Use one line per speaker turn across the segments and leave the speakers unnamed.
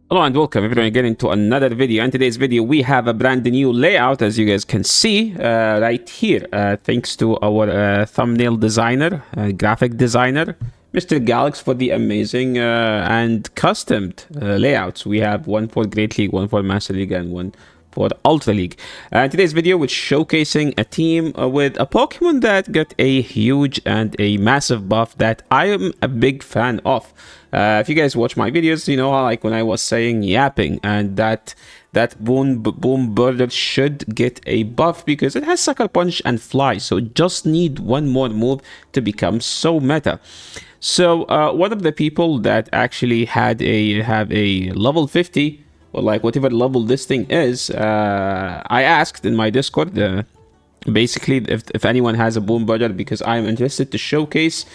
Hello and welcome everyone again into another video. In today's video we have a brand new layout, as you guys can see right here, thanks to our thumbnail designer, graphic designer, Mr. Galax, for the amazing and customed layouts. We have one for Great League, one for Master League, and one for Ultra League. Today's video was showcasing a team with a Pokemon that got a huge and a massive buff that I am a big fan of. If you guys watch my videos, you know how, like, when I was saying yapping, and that Bombirdier should get a buff because it has Sucker Punch and Fly, so it just need one more move to become so meta. So one of the people that actually have a level 50, or like whatever level this thing is, I asked in my Discord basically if anyone has a Bombirdier, because I'm interested to showcase.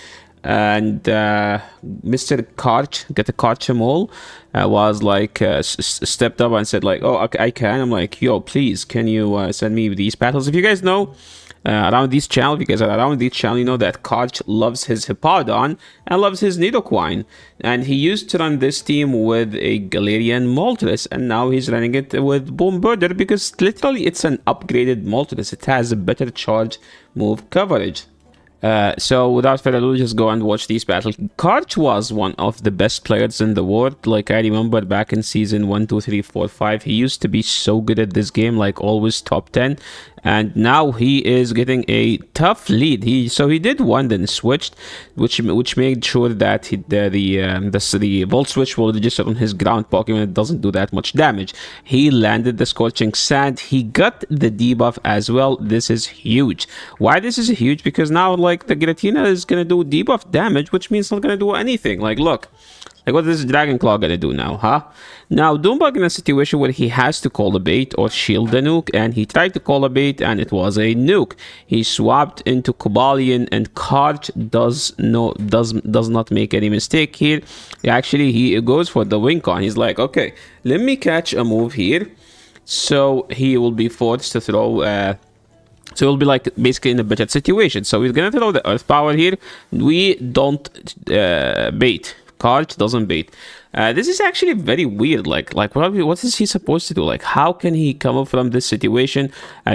And Mr. GottaKarchemAll was like stepped up and said like, oh, okay, I can. I'm like, yo, please, can you send me these battles? If you guys know around this channel, if you guys are around this channel, you know that Karch loves his Hippowdon and loves his Nidoqueen, and he used to run this team with a Galarian Moltres, and now he's running it with Bombirdier because literally it's an upgraded Moltres. It has a better charge move coverage. So without further ado, just go and watch these battles. Karch was one of the best players in the world. Like, I remember back in season 1, 2, 3, 4, 5, he used to be so good at this game, like always top 10. And now he is getting a tough lead. He did one, then switched, which made sure that the Volt Switch will register on his ground Pokemon. It doesn't do that much damage. He landed the Scorching Sand. He got the debuff as well. This is huge. Why this is huge? Because now, like, the Giratina is gonna do debuff damage, which means it's not gonna do anything. Like, look. Like, what is Dragon Claw gonna do now, huh? Now, Doombug in a situation where he has to call a bait or shield the nuke, and he tried to call a bait, and it was a nuke. He swapped into Cobalion, and Karch does not make any mistake here. Actually, he goes for the Wing Con. He's like, okay, let me catch a move here. So he will be forced to throw... So he'll be like basically in a better situation. So he's gonna throw the Earth Power here. We don't bait. Karch doesn't bait. This is actually very weird. Like what is he supposed to do? Like, how can he come up from this situation?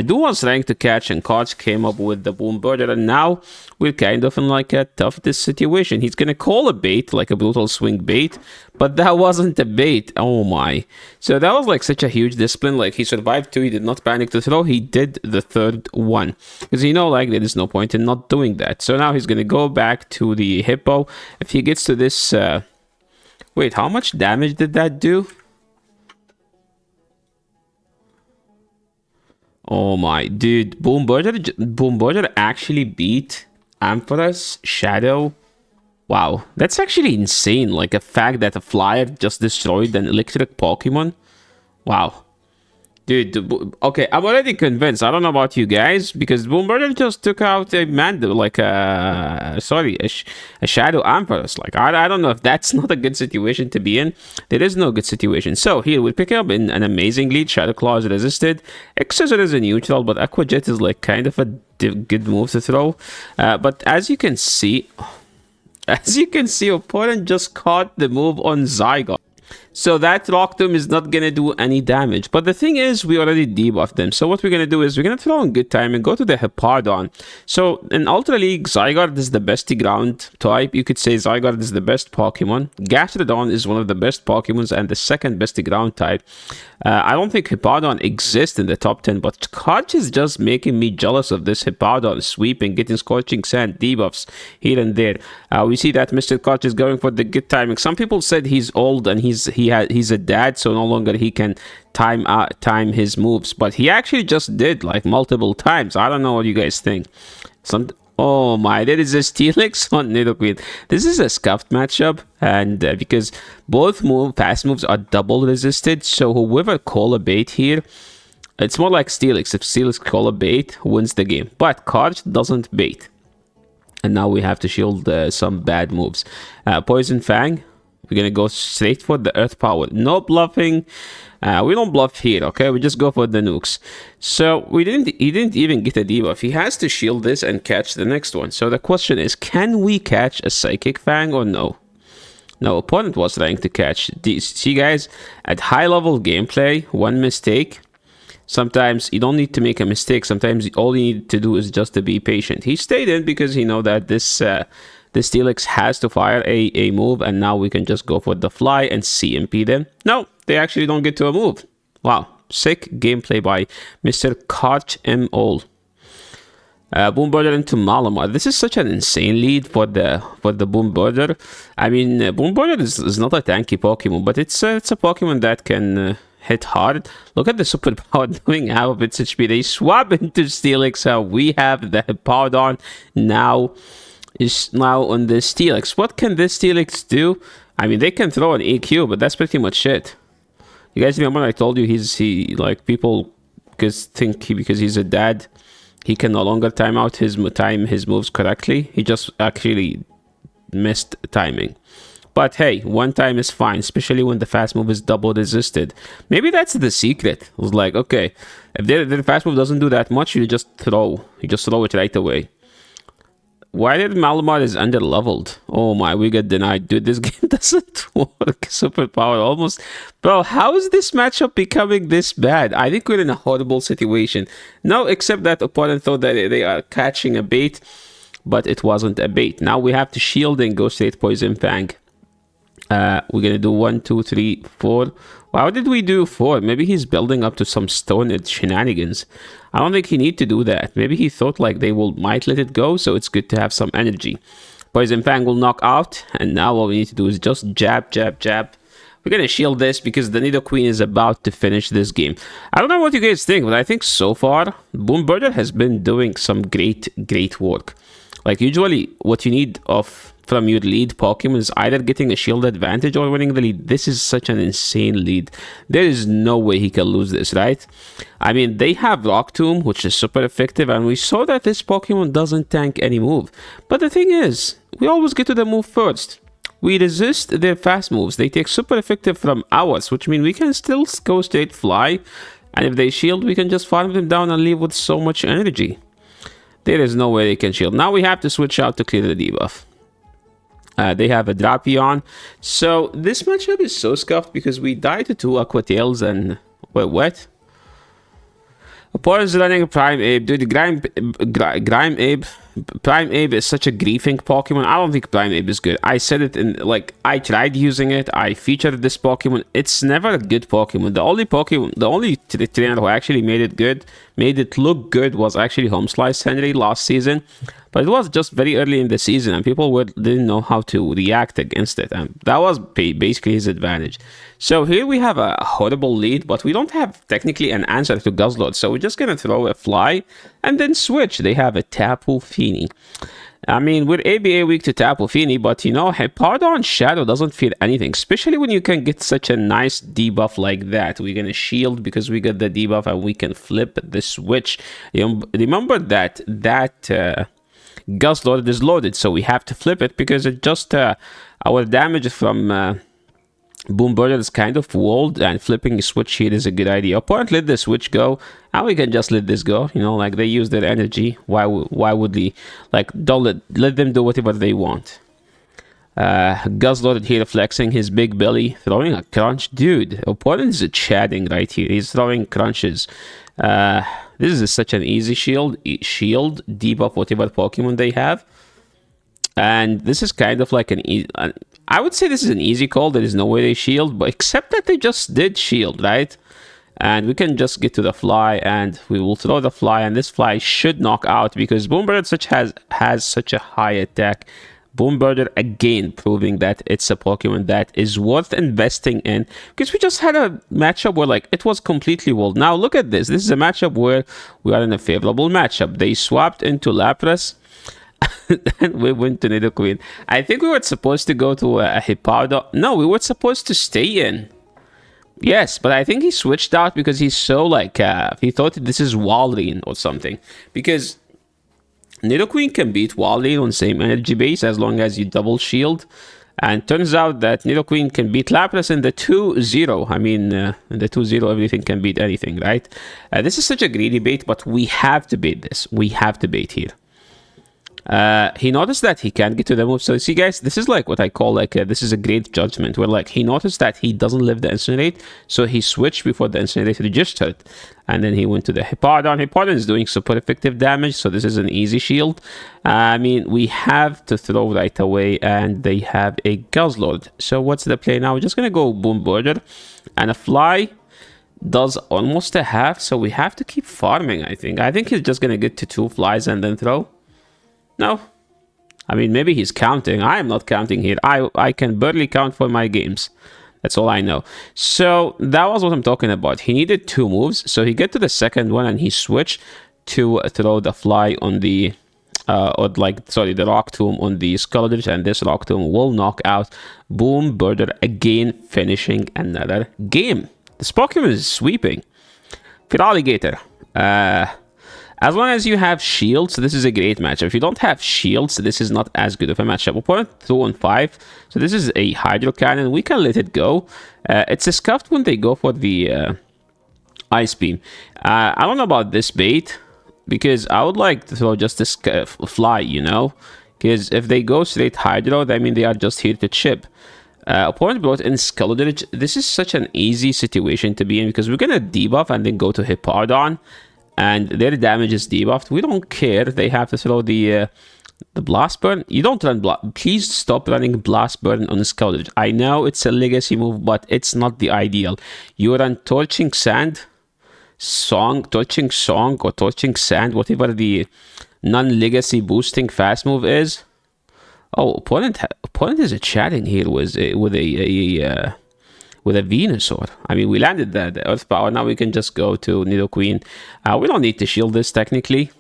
Do was trying to catch, and Karch came up with the Bombirdier, and now we're kind of in like a tough situation. He's gonna call a bait, like a brutal swing bait, but that wasn't a bait. Oh my! So that was like such a huge discipline. Like, he survived 2. He did not panic to throw. He did the 3rd one because, you know, like, there is no point in not doing that. So now he's gonna go back to the Hippo. If he gets to this. Wait, how much damage did that do? Oh my, dude, Bombirdier actually beat Ampharos Shadow. Wow, that's actually insane. Like, a fact that a flyer just destroyed an electric Pokemon. Wow. Dude, okay, I'm already convinced. I don't know about you guys, because Bombirdier just took out a a Shadow Ampharos. Like, I don't know if that's not a good situation to be in. There is no good situation. So here we pick up in an amazing lead. Shadow Claw is resisted. Exocet is a neutral, but Aqua Jet is like kind of a good move to throw. But as you can see, opponent just caught the move on Zygarde. So that Rock Tomb is not gonna do any damage. But the thing is, we already debuffed them. So what we're gonna do is we're gonna throw in Good Time and go to the Hippowdon. So in Ultra League, Zygarde is the best ground type. You could say Zygarde is the best Pokemon. Gastrodon is one of the best Pokemons and the second best ground type. I don't think Hippowdon exists in the top 10, but Karch is just making me jealous of this Hippowdon sweeping, getting Scorching Sand debuffs here and there. We see that Mr. Karch is going for the good timing. Some people said he's old and he's a dad, so no longer he can time his moves, but he actually just did, like, multiple times. I don't know what you guys think. Oh my, there is a Steelix on Nidoqueen. This is a scuffed matchup, and because both fast moves are double resisted, so whoever call a bait here, it's more like Steelix. If Steelix call a bait, wins the game. But Karch doesn't bait. And now we have to shield some bad moves. Poison Fang. We're gonna go straight for the Earth Power. No bluffing. We don't bluff here, okay? We just go for the nukes. So he didn't even get a debuff. He has to shield this and catch the next one. So the question is, can we catch a Psychic Fang or no? No, opponent was trying to catch. See guys, at high level gameplay, one mistake, sometimes you don't need to make a mistake. Sometimes all you need to do is just to be patient. He stayed in because he know that this Steelix has to fire a move, and now we can just go for the fly and CMP them. No, they actually don't get to a move. Wow, sick gameplay by Mr. GottaKarchemAll. Bombirdier into Malamar. This is such an insane lead for the Bombirdier. I mean, Bombirdier is not a tanky Pokemon, but it's a Pokemon that can hit hard. Look at the superpower doing half of its HP. They swap into Steelix. We have the Hippowdon now is now on the Steelix. What can this Steelix do? I mean, they can throw an EQ, but that's pretty much it. You guys remember I told you he like people think because he's a dad, he can no longer time his moves correctly. He just actually missed timing. But hey, one time is fine, especially when the fast move is double resisted. Maybe that's the secret. It was like, okay, if the fast move doesn't do that much, you just throw it right away. Why did Malamar is under leveled? Oh my, we got denied. Dude, this game doesn't work. Superpower almost. Bro, how is this matchup becoming this bad? I think we're in a horrible situation. No, except that opponent thought that they are catching a bait, but it wasn't a bait. Now we have to shield and go straight Poison Fang. We're gonna do 1, 2, 3, 4. Why did we do 4? Maybe he's building up to some stone shenanigans. I don't think he need to do that. Maybe he thought like they might let it go, so it's good to have some energy. Poison Fang will knock out, and now all we need to do is just jab, jab, jab. We're gonna shield this because the Nidoqueen is about to finish this game. I don't know what you guys think, but I think so far Bombirdier has been doing some great work. Like usually what you need from your lead Pokemon is either getting a shield advantage or winning the lead. This is such an insane lead. There is no way he can lose this, right? I mean, they have Rock Tomb, which is super effective, and we saw that this Pokemon doesn't tank any move. But the thing is, we always get to the move first. We resist their fast moves. They take super effective from ours, which means we can still go straight fly. And if they shield, we can just farm them down and leave with so much energy. There is no way they can shield. Now we have to switch out to clear the debuff. They have a Drapion. So this matchup is so scuffed because we died to 2 Aqua Tails and... Wait, what? Opponent is running a Prime Ape. Dude, Prime Ape is such a griefing Pokemon. I don't think Prime Ape is good. I said it in, like, I tried using it. I featured this Pokemon. It's never a good Pokemon. The only trainer who actually made it look good was actually Home Slice Henry last season. But it was just very early in the season and people didn't know how to react against it. And that was basically his advantage. So here we have a horrible lead, but we don't have technically an answer to Guzzlord. So we're just going to throw a fly and then switch. They have a Tapu Fini. I mean, we're ABA weak to Tapu Fini, but you know, Hippowdon Shadow doesn't feel anything, especially when you can get such a nice debuff like that. We're going to shield because we got the debuff and we can flip the switch. Remember that Guzzlord is loaded, so we have to flip it because it just our damage from Bombirdier is kind of walled, and flipping a switch here is a good idea. Opponent let the switch go, and we can just let this go. You know, like they use their energy. Why would we? Like, don't let them do whatever they want. Guzzlord here flexing his big belly, throwing a crunch. Dude, opponent is chatting right here. He's throwing crunches. This is such an easy shield debuff whatever Pokemon they have. And this is kind of like I would say this is an easy call. There is no way they shield, but except that they just did shield, right? And we can just get to the fly and we will throw the fly, and this fly should knock out because Bombirdier has such a high attack. Bombirdier again proving that it's a Pokemon that is worth investing in, because we just had a matchup where like it was completely walled. Now look at this. This is a matchup where we are in a favorable matchup. They swapped into Lapras and we went to Nidoqueen. I think we were supposed to go to a Hippowdon. No, we were supposed to stay in. Yes, but I think he switched out because he's so like he thought this is Walrein or something, because Nidoqueen can beat Walrein on same energy base as long as you double shield. And turns out that Nidoqueen can beat Lapras in the 2-0. I mean, in the 2-0, everything can beat anything, right? This is such a greedy bait, but we have to bait this. We have to bait here. He noticed that he can't get to the move. So see, guys, this is like what I call like this is a great judgment, where like he noticed that he doesn't live the incinerate, so he switched before the incinerate registered, and then he went to the Hippodon. Hippodon is doing super effective damage, so this is an easy shield. I mean, we have to throw right away, and they have a Guzzlord. So what's the play now? We're just gonna go Bombirdier, and a fly does almost a half, so we have to keep farming. I think he's just gonna get to 2 flies and then throw. No, I mean, maybe he's counting. I am not counting here. I can barely count for my games. That's all I know. So that was what I'm talking about. He needed 2 moves, so he get to the second one and he switched to throw the fly on the the rock tomb on the Skeletons, and this rock tomb will knock out Bombirdier again, finishing another game. This Pokemon is sweeping. Feraligatr. As long as you have shields, this is a great matchup. If you don't have shields, this is not as good of a matchup. Opponent 2 on 5. So this is a Hydro Cannon. We can let it go. It's a scuffed when they go for the Ice Beam. I don't know about this bait, because I would like to throw just this fly, you know? Because if they go straight Hydro, I mean, they are just here to chip. Opponent brought in Skeleton. This is such an easy situation to be in, because we're going to debuff and then go to Hippodon, and their damage is debuffed. We don't care. They have to throw the Blast Burn. You don't run Please stop running Blast Burn on the Skeleton. I know it's a legacy move, but it's not the ideal. You run Torching Sand, Torching Song, or Torching Sand, whatever the non-legacy boosting fast move is. Oh, opponent is chatting here with a Venusaur. I mean, we landed the Earth Power. Now we can just go to Nidoqueen. We don't need to shield this technically.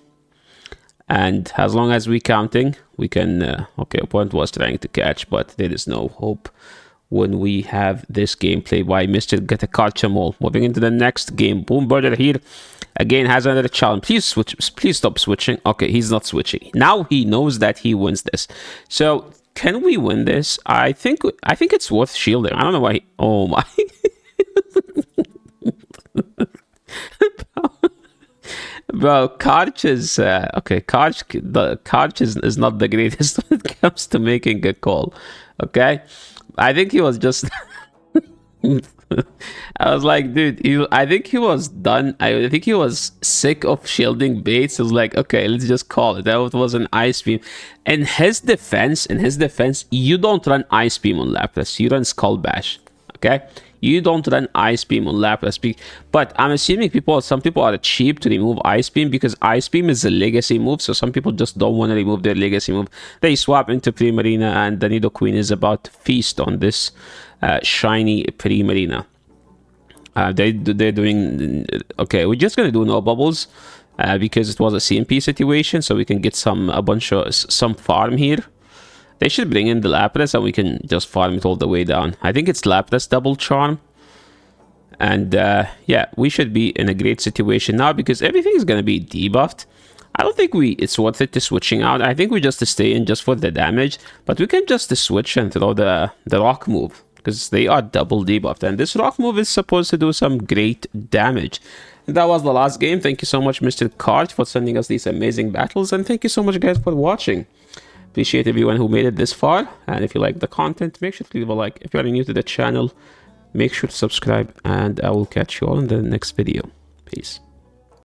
And as long as we're counting, we can... okay, opponent was trying to catch, but there is no hope when we have this gameplay by Mr. GottaKarchemAll. Moving into the next game. Bombirdier here again has another challenge. Please switch. Please stop switching. Okay, he's not switching. Now he knows that he wins this. So can we win this? I think it's worth shielding. I don't know why. Oh my. Bro, Karch is okay. Karch is not the greatest when it comes to making a call. Okay, I think he was just. I was like, dude, I think he was done. I think he was sick of shielding baits. He was like, okay, let's just call it. That was an Ice Beam. In his defense, you don't run Ice Beam on Lapras. You run Skull Bash. Okay, you don't run Ice Beam on Lapras. But I'm assuming some people are cheap to remove Ice Beam, because Ice Beam is a legacy move. So some people just don't want to remove their legacy move. They swap into Primarina, and the Nidoqueen is about to feast on this shiny Primarina. They're doing okay. We're just gonna do no bubbles because it was a CMP situation, so we can get some farm here. They should bring in the Lapras, and we can just farm it all the way down. I think it's Lapras double charm, and yeah, we should be in a great situation now because everything is gonna be debuffed. I don't think it's worth it to switching out. I think we just stay in just for the damage, but we can just switch and throw the rock move, because they are double debuffed, and this rock move is supposed to do some great damage. And that was the last game. Thank you so much, Mr. Karch, for sending us these amazing battles, and thank you so much, guys, for watching. Appreciate everyone who made it this far, and if you like the content, make sure to leave a like. If you are new to the channel, make sure to subscribe, and I will catch you all in the next video. Peace.